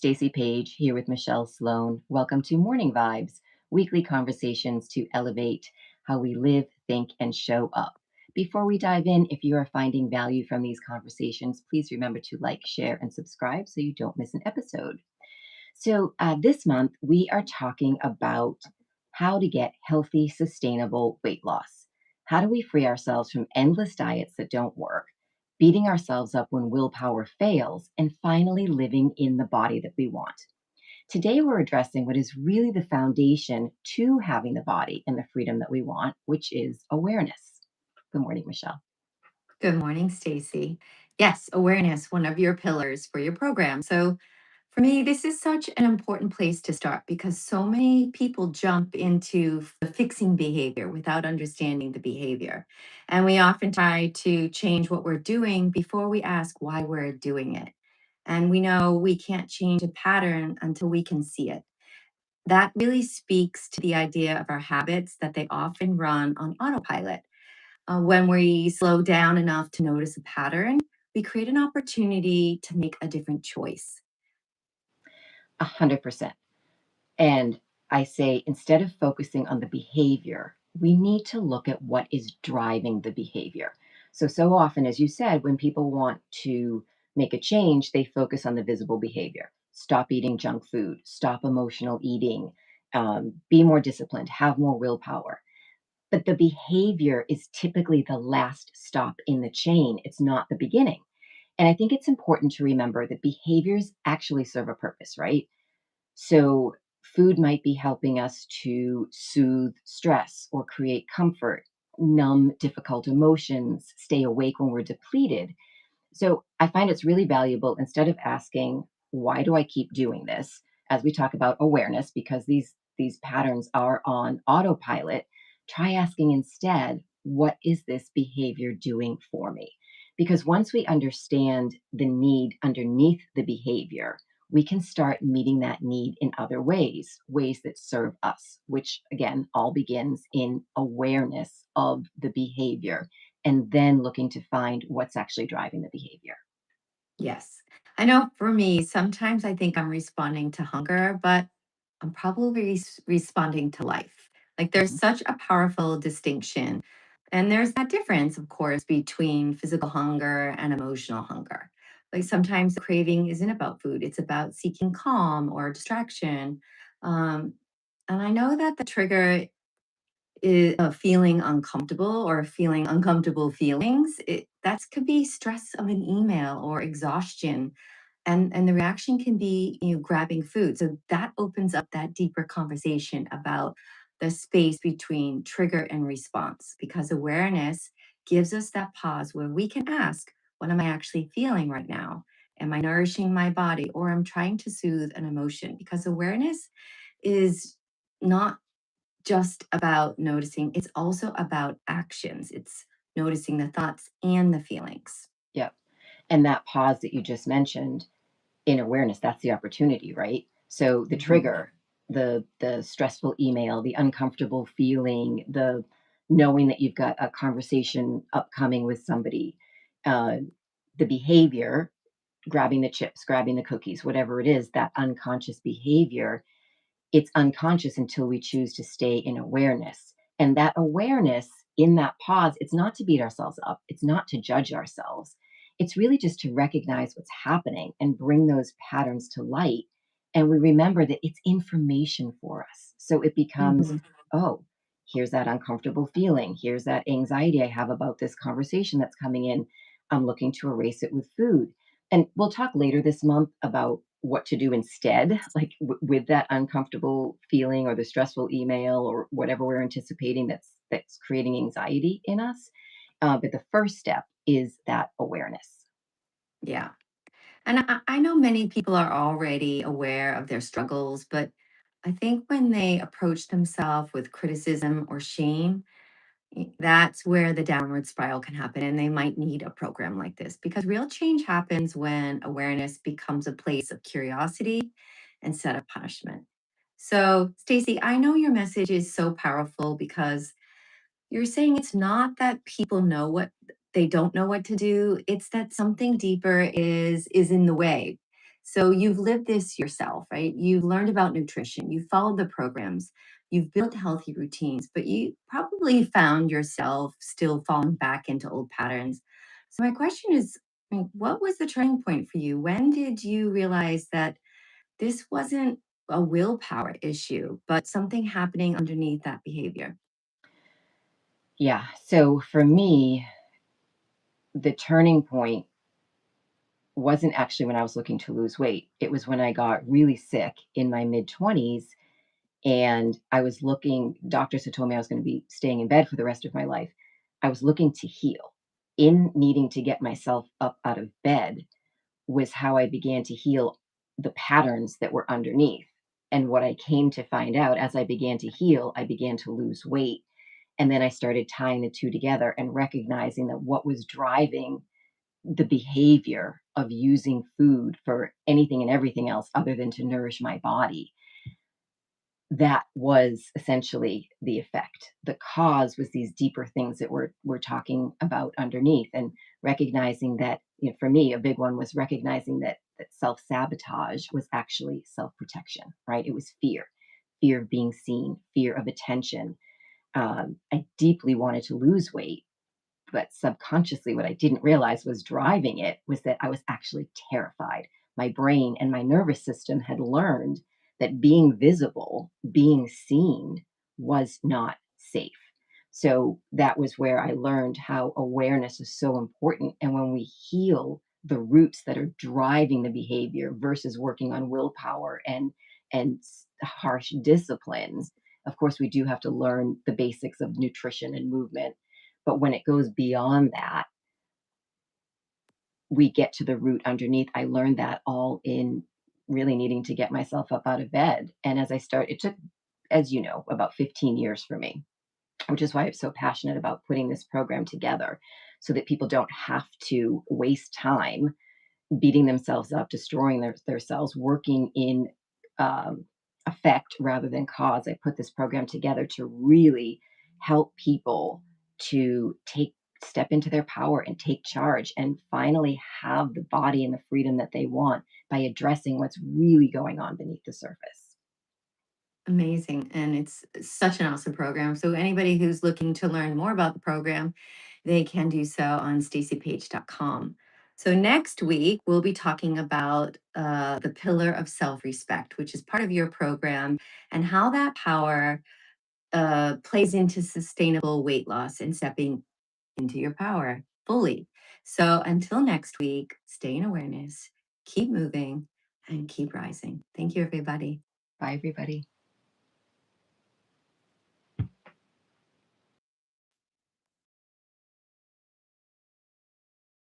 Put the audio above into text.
Stacey Page here with Michelle Sloan. Welcome to Morning Vibes, weekly conversations to elevate how we live, think, and show up. Before we dive in, if you are finding value from these conversations, please remember to like, share, and subscribe so you don't miss an episode. This month, we are talking about how to get healthy, sustainable weight loss. How do we free ourselves from endless diets that don't work, beating ourselves up when willpower fails, and finally living in the body that we want? Today, we're addressing what is really the foundation to having the body and the freedom that we want, which is awareness. Good morning, Michelle. Good morning, Stacy. Yes, awareness, one of your pillars for your program. So, for me, this is such an important place to start because so many people jump into the fixing behavior without understanding the behavior. And we often try to change what we're doing before we ask why we're doing it. And we know we can't change a pattern until we can see it. That really speaks to the idea of our habits that they often run on autopilot. When we slow down enough to notice a pattern, we create an opportunity to make a different choice. 100%. And I say instead of focusing on the behavior, we need to look at what is driving the behavior. So often, as you said, when people want to make a change, they focus on the visible behavior. Stop eating junk food, stop emotional eating, be more disciplined, have more willpower. But the behavior is typically the last stop in the chain, it's not the beginning. And I think it's important to remember that behaviors actually serve a purpose, right? So, food might be helping us to soothe stress or create comfort, numb difficult emotions, stay awake when we're depleted. So, I find it's really valuable instead of asking, why do I keep doing this? As we talk about awareness, because these patterns are on autopilot, try asking instead, what is this behavior doing for me? Because once we understand the need underneath the behavior, we can start meeting that need in other ways, ways that serve us, which again all begins in awareness of the behavior and then looking to find what's actually driving the behavior. Yes. I know for me, sometimes I think I'm responding to hunger, but I'm probably responding to life. Like there's Mhm. such a powerful distinction. And there's that difference, of course, between physical hunger and emotional hunger. Like sometimes the craving isn't about food, it's about seeking calm or distraction. Um, and I know that the trigger is feeling uncomfortable or feeling uncomfortable feelings. That could be stress of an email or exhaustion, and the reaction can be grabbing food. So that opens up that deeper conversation about the space between trigger and response, because awareness gives us that pause where we can ask, what am I actually feeling right now? Am I nourishing my body, or I'm trying to soothe an emotion? Because awareness is not just about noticing, it's also about actions. It's noticing the thoughts and the feelings. Yep. And that pause that you just mentioned in awareness, that's the opportunity, right? So the Mhm. trigger, the stressful email, the uncomfortable feeling, the knowing that you've got a conversation upcoming with somebody, uh, the behavior, grabbing the chips, grabbing the cookies, whatever it is, that unconscious behavior, it's unconscious until we choose to stay in awareness. And that awareness in that pause, it's not to beat ourselves up, it's not to judge ourselves. It's really just to recognize what's happening and bring those patterns to light. And we remember that it's information for us. So it becomes, Mhm. oh, here's that uncomfortable feeling. Here's that anxiety I have about this conversation that's coming in. I'm looking to erase it with food. And we'll talk later this month about what to do instead, like with that uncomfortable feeling or the stressful email or whatever we're anticipating that's creating anxiety in us. But the first step is that awareness. Yeah. And I know many people are already aware of their struggles, but I think when they approach themselves with criticism or shame, that's where the downward spiral can happen. And they might need a program like this, because real change happens when awareness becomes a place of curiosity instead of punishment. So, Stacey, I know your message is so powerful because you're saying it's not that people know what they don't know what to do, it's that something deeper is in the way. So you've lived this yourself, right? You've learned about nutrition, you've followed the programs, you've built healthy routines, but you probably found yourself still falling back into old patterns. So my question is, I mean, what was the turning point for you? When did you realize that this wasn't a willpower issue, but something happening underneath that behavior? Yeah. So for me, the turning point wasn't actually when I was looking to lose weight. It was when I got really sick in my mid 20s and I was looking, doctors had told me I was going to be staying in bed for the rest of my life. I was looking to heal. In needing to get myself up out of bed was how I began to heal the patterns that were underneath. And what I came to find out as I began to heal, I began to lose weight. And then I started tying the two together and recognizing that what was driving the behavior of using food for anything and everything else other than to nourish my body, that was essentially the effect. The cause was these deeper things that we're talking about underneath, and recognizing that, for me, a big one was recognizing that self-sabotage was actually self-protection, right? It was fear, fear of being seen, fear of attention. I deeply wanted to lose weight, but subconsciously, what I didn't realize was driving it was that I was actually terrified. My brain and my nervous system had learned that being visible, being seen was not safe. So that was where I learned how awareness is so important. And when we heal the roots that are driving the behavior versus working on willpower and harsh disciplines, of course, we do have to learn the basics of nutrition and movement, but when it goes beyond that, we get to the root underneath. I learned that all in really needing to get myself up out of bed. And as I start, it took, as you know, about 15 years for me, which is why I'm so passionate about putting this program together so that people don't have to waste time beating themselves up, destroying their selves, working in effect rather than cause. I put this program together to really help people to take step into their power and take charge and finally have the body and the freedom that they want by addressing what's really going on beneath the surface. Amazing. And it's such an awesome program. So, anybody who's looking to learn more about the program, they can do so on stacypage.com. So, next week, we'll be talking about the pillar of self respect, which is part of your program, and how that power plays into sustainable weight loss and stepping into your power fully. So, until next week, stay in awareness, keep moving, and keep rising. Thank you, everybody. Bye, everybody.